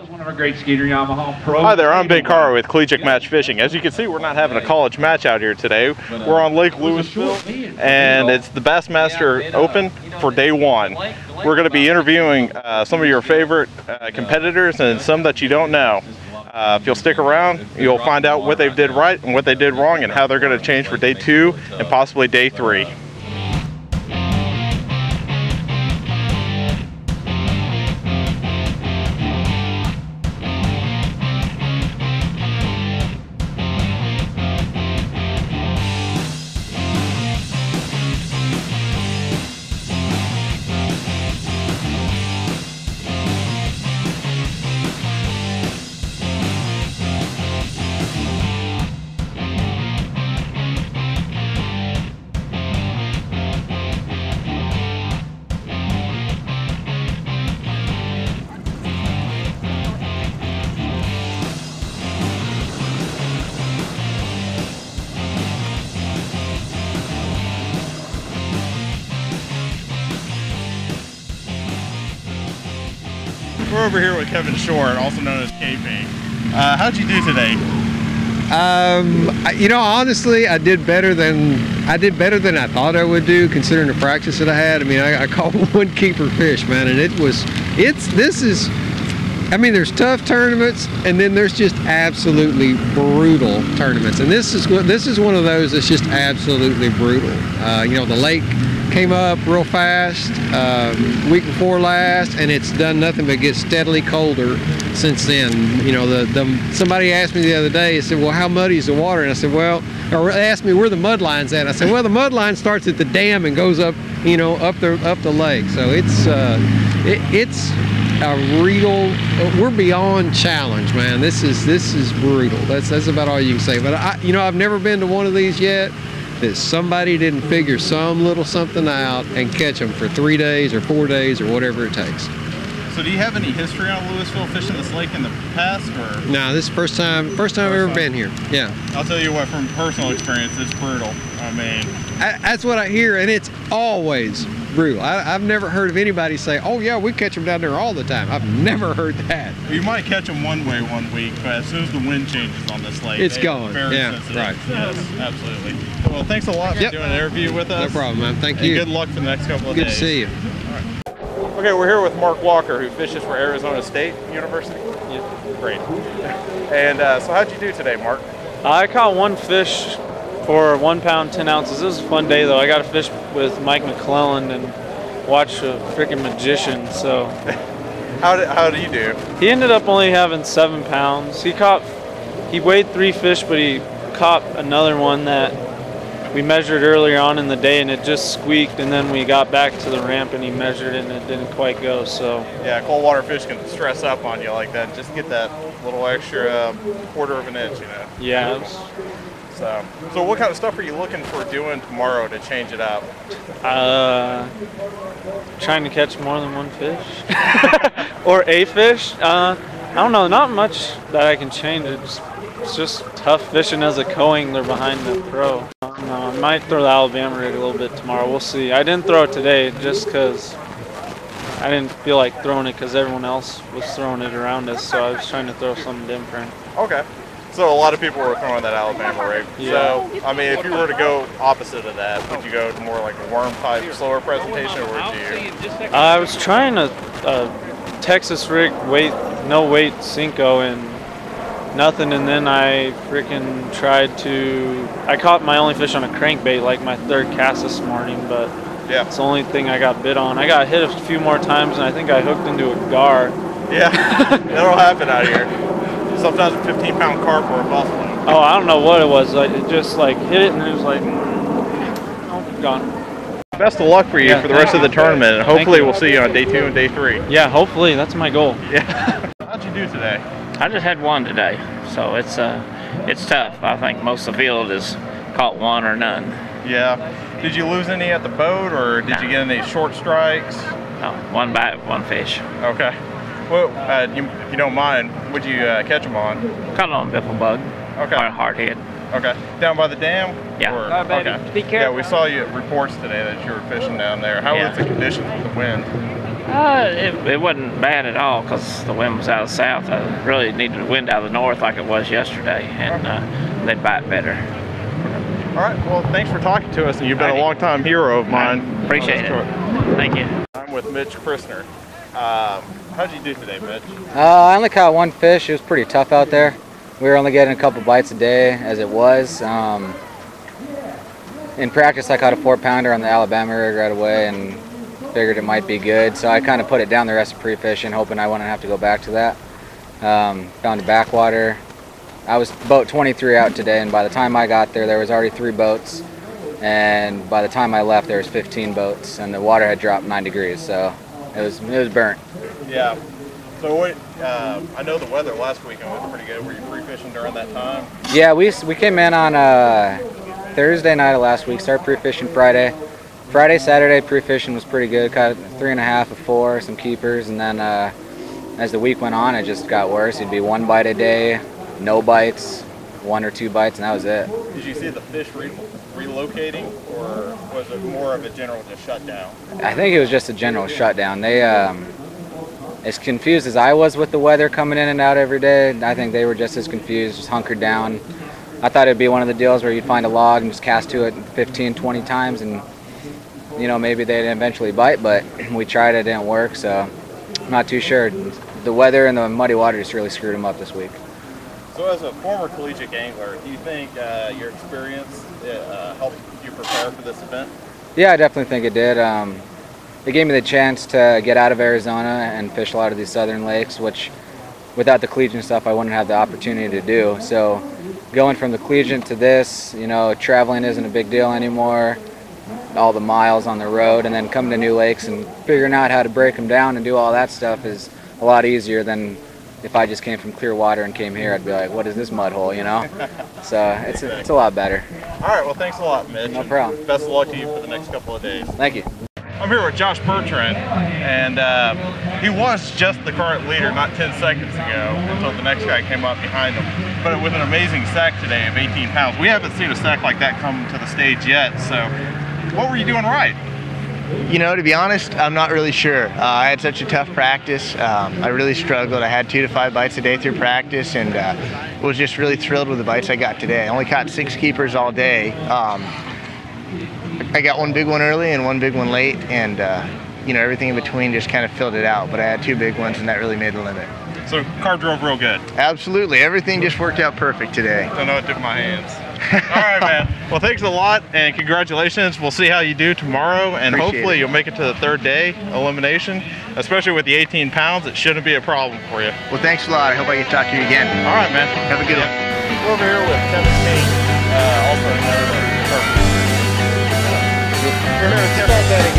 One of our great Skeeter Yamaha Pro. Hi there, I'm Big Car with Collegiate Match Fishing. As you can see, we're not having a college match out here today. We're on Lake Lewisville, and it's the Bassmaster Open for day one. We're going to be interviewing some of your favorite competitors and some that you don't know. If you'll stick around, you'll find out what they did right and what they did wrong and how they're going to change for day two and possibly day three. We're over here with Kevin Short, also known as KP. How'd you do today? You know, honestly, I did better than I thought I would do, considering the practice that I had. I mean, I caught one keeper fish, man, and I mean, there's tough tournaments, and then there's just absolutely brutal tournaments, and this is one of those that's just absolutely brutal. You know, the lake came up real fast week before last, and it's done nothing but get steadily colder since then. You know, somebody asked me the other day, they said, well, how muddy is the water? And I said, well, or they asked me where the mud line's at. I said, well, the mud line starts at the dam and goes up, you know, up the lake. So it's a real, we're beyond challenge, man. This is brutal. That's about all you can say. But you know, I've never been to one of these yet that somebody didn't figure some little something out and catch them for 3 days or 4 days or whatever it takes. So do you have any history on Lewisville fishing this lake in the past, or? No, this is first time I've ever been here. Yeah. I'll tell you what, from personal experience, it's brutal. I mean, that's what I hear, and it's always brutal. I've never heard of anybody say, oh yeah, we catch them down there all the time. I've never heard that. You might catch them one way one week, but as soon as the wind changes on this lake, it's gone. Very sensitive. Right. Yes, absolutely. Well, thanks a lot for doing an interview with us. No problem, man. Thank you. Good luck for the next couple of days. Good to see you. All right. Okay, we're here with Mark Walker, who fishes for Arizona State University. Yeah. Great. And so how'd you do today, Mark? I caught one fish for 1 pound, 10 ounces. It was a fun day, though. I got to fish with Mike McClellan and watch a freaking magician. So, how did you do? He ended up only having 7 pounds. He weighed 3 fish, but he caught another one that we measured earlier on in the day, and it just squeaked. And then we got back to the ramp, and he measured it, and it didn't quite go. So yeah, cold water fish can stress up on you like that. Just get that little extra 1/4 of an inch, you know. Yeah. So what kind of stuff are you looking for doing tomorrow to change it up? Trying to catch more than one fish or a fish. I don't know, not much that I can change. It's just tough fishing as a co-angler behind the pro. I might throw the Alabama rig a little bit tomorrow. We'll see. I didn't throw it today just because I didn't feel like throwing it because everyone else was throwing it around us, so I was trying to throw something different. Okay. So a lot of people were throwing that Alabama rig. Yeah. So, I mean, if you were to go opposite of that, would you go to more like a worm type, slower presentation, or would you? I was trying a Texas rig no weight Cinco and nothing, and then I freaking I caught my only fish on a crankbait, like my 3rd cast this morning, but yeah, it's the only thing I got bit on. I got hit a few more times, and I think I hooked into a gar. Yeah, that'll happen out here. Sometimes a 15-pound carp or a buffalo. Oh, I don't know what it was. It just like hit it, and it was like, oh, gone. Best of luck for you for the rest of the tournament, and hopefully we'll see you on day 2 and day 3. Yeah, hopefully. That's my goal. Yeah. How'd you do today? I just had one today, so it's tough. I think most of the field has caught one or none. Yeah. Did you lose any at the boat, or did you get any short strikes? No, one bite, one fish. Okay. Well, if you don't mind, would you catch them on? Caught it on a biffle bug. Okay. Hard head. Okay. Down by the dam? Yeah. Okay. Be careful. Yeah, we saw you at reports today that you were fishing down there. How was the conditions with the wind? It wasn't bad at all because the wind was out of the south. I really needed the wind out of the north like it was yesterday, and they'd bite better. All right, well, thanks for talking to us, and you've been a long-time hero of mine. Appreciate it. Thank you. I'm with Mitch Prine. How'd you do today, Mitch? I only caught one fish. It was pretty tough out there. We were only getting a couple bites a day as it was. In practice, I caught a 4-pounder on the Alabama rig right away and figured it might be good. So I kind of put it down the rest of pre-fishing, hoping I wouldn't have to go back to that. Found a backwater. I was boat 23 out today, and by the time I got there, there was already 3 boats. And by the time I left, there was 15 boats, and the water had dropped 9 degrees, so it was burnt. Yeah. So what? I know the weather last weekend was pretty good. Were you free fishing during that time? Yeah, we came in on Thursday night of last week. Started pre-fishing Friday. Friday, Saturday pre-fishing was pretty good. Caught 3.5 of 4, some keepers, and then as the week went on, it just got worse. It'd be 1 bite a day, no bites, 1 or 2 bites, and that was it. Did you see the fish relocating, or was it more of a general just shutdown? I think it was just a general shutdown. They, as confused as I was with the weather coming in and out every day, I think they were just as confused, just hunkered down. I thought it'd be one of the deals where you'd find a log and just cast to it 15, 20 times, and you know, maybe they'd eventually bite, but we tried, it didn't work, so I'm not too sure. The weather and the muddy water just really screwed them up this week. So as a former collegiate angler, do you think your experience helped you prepare for this event? Yeah, I definitely think it did. It gave me the chance to get out of Arizona and fish a lot of these southern lakes, which without the collegiate stuff I wouldn't have the opportunity to do. So going from the collegiate to this, you know, traveling isn't a big deal anymore, all the miles on the road, and then coming to new lakes and figuring out how to break them down and do all that stuff is a lot easier than if I just came from clear water and came here. I'd be like, what is this mud hole, you know? So it's a lot better. All right, well, thanks a lot, Mitch. No problem. Best of luck to you for the next couple of days. Thank you. I'm here with Josh Bertrand, and he was just the current leader not 10 seconds ago until the next guy came up behind him. But with an amazing sack today of 18 pounds. We haven't seen a sack like that come to the stage yet, so what were you doing right? You know, to be honest, I'm not really sure. I had such a tough practice. I really struggled. I had 2 to 5 bites a day through practice, and was just really thrilled with the bites I got today. I only caught 6 keepers all day. I got 1 big one early and 1 big one late, and you know, everything in between just kind of filled it out. But I had 2 big ones, and that really made the limit. So car drove real good. Absolutely, everything just worked out perfect today. Don't know what to do with my hands. All right, man. Well, thanks a lot, and congratulations. We'll see how you do tomorrow, and hopefully you'll make it to the 3rd day elimination. Especially with the 18 pounds, it shouldn't be a problem for you. Well, thanks a lot. I hope I can talk to you again. All right, man. Have a good one. We're over here with Kevin King, also known as Bertrand. We're here with Kevin.